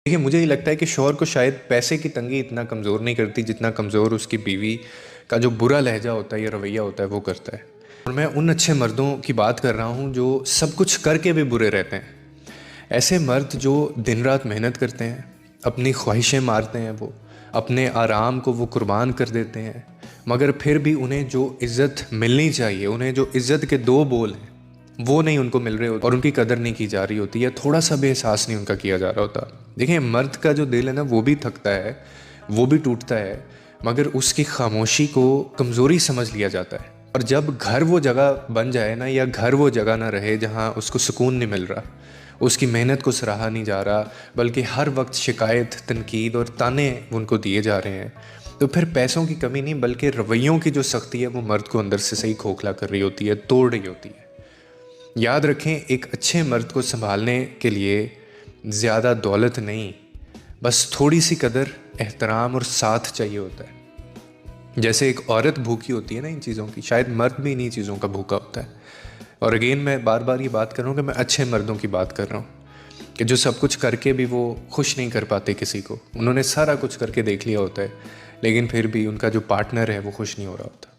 देखिए मुझे ये लगता है कि शौहर को शायद पैसे की तंगी इतना कमज़ोर नहीं करती जितना कमज़ोर उसकी बीवी का जो बुरा लहजा होता है या रवैया होता है वो करता है। और मैं उन अच्छे मर्दों की बात कर रहा हूँ जो सब कुछ करके भी बुरे रहते हैं। ऐसे मर्द जो दिन रात मेहनत करते हैं, अपनी ख्वाहिशें मारते हैं, वो अपने आराम को वो कुर्बान कर देते हैं, मगर फिर भी उन्हें जो इज़्ज़त मिलनी चाहिए, उन्हें जो इज़्ज़त के दो बोल हैं वो नहीं उनको मिल रहे होते और उनकी कदर नहीं की जा रही होती या थोड़ा सा भी एहसास नहीं उनका किया जा रहा होता। देखिए मर्द का जो दिल है ना वो भी थकता है, वो भी टूटता है, मगर उसकी खामोशी को कमज़ोरी समझ लिया जाता है। और जब घर वो जगह बन जाए ना, या घर वो जगह ना रहे जहाँ उसको सुकून नहीं मिल रहा, उसकी मेहनत को सराहा नहीं जा रहा, बल्कि हर वक्त शिकायत, तनकीद और ताने उनको दिए जा रहे हैं, तो फिर पैसों की कमी नहीं बल्कि रवैयों की जो सख्ती है वो मर्द को अंदर से सही खोखला कर रही होती है, तोड़ रही होती है। याद रखें, एक अच्छे मर्द को संभालने के लिए ज़्यादा दौलत नहीं, बस थोड़ी सी कदर, एहतराम और साथ चाहिए होता है। जैसे एक औरत भूखी होती है ना इन चीज़ों की, शायद मर्द भी इन्हीं चीज़ों का भूखा होता है। और अगेन मैं बार बार ये बात कर रहा हूँ कि मैं अच्छे मर्दों की बात कर रहा हूँ कि जो सब कुछ करके भी वो खुश नहीं कर पाते किसी को। उन्होंने सारा कुछ करके देख लिया होता है, लेकिन फिर भी उनका जो पार्टनर है वो खुश नहीं हो रहा होता।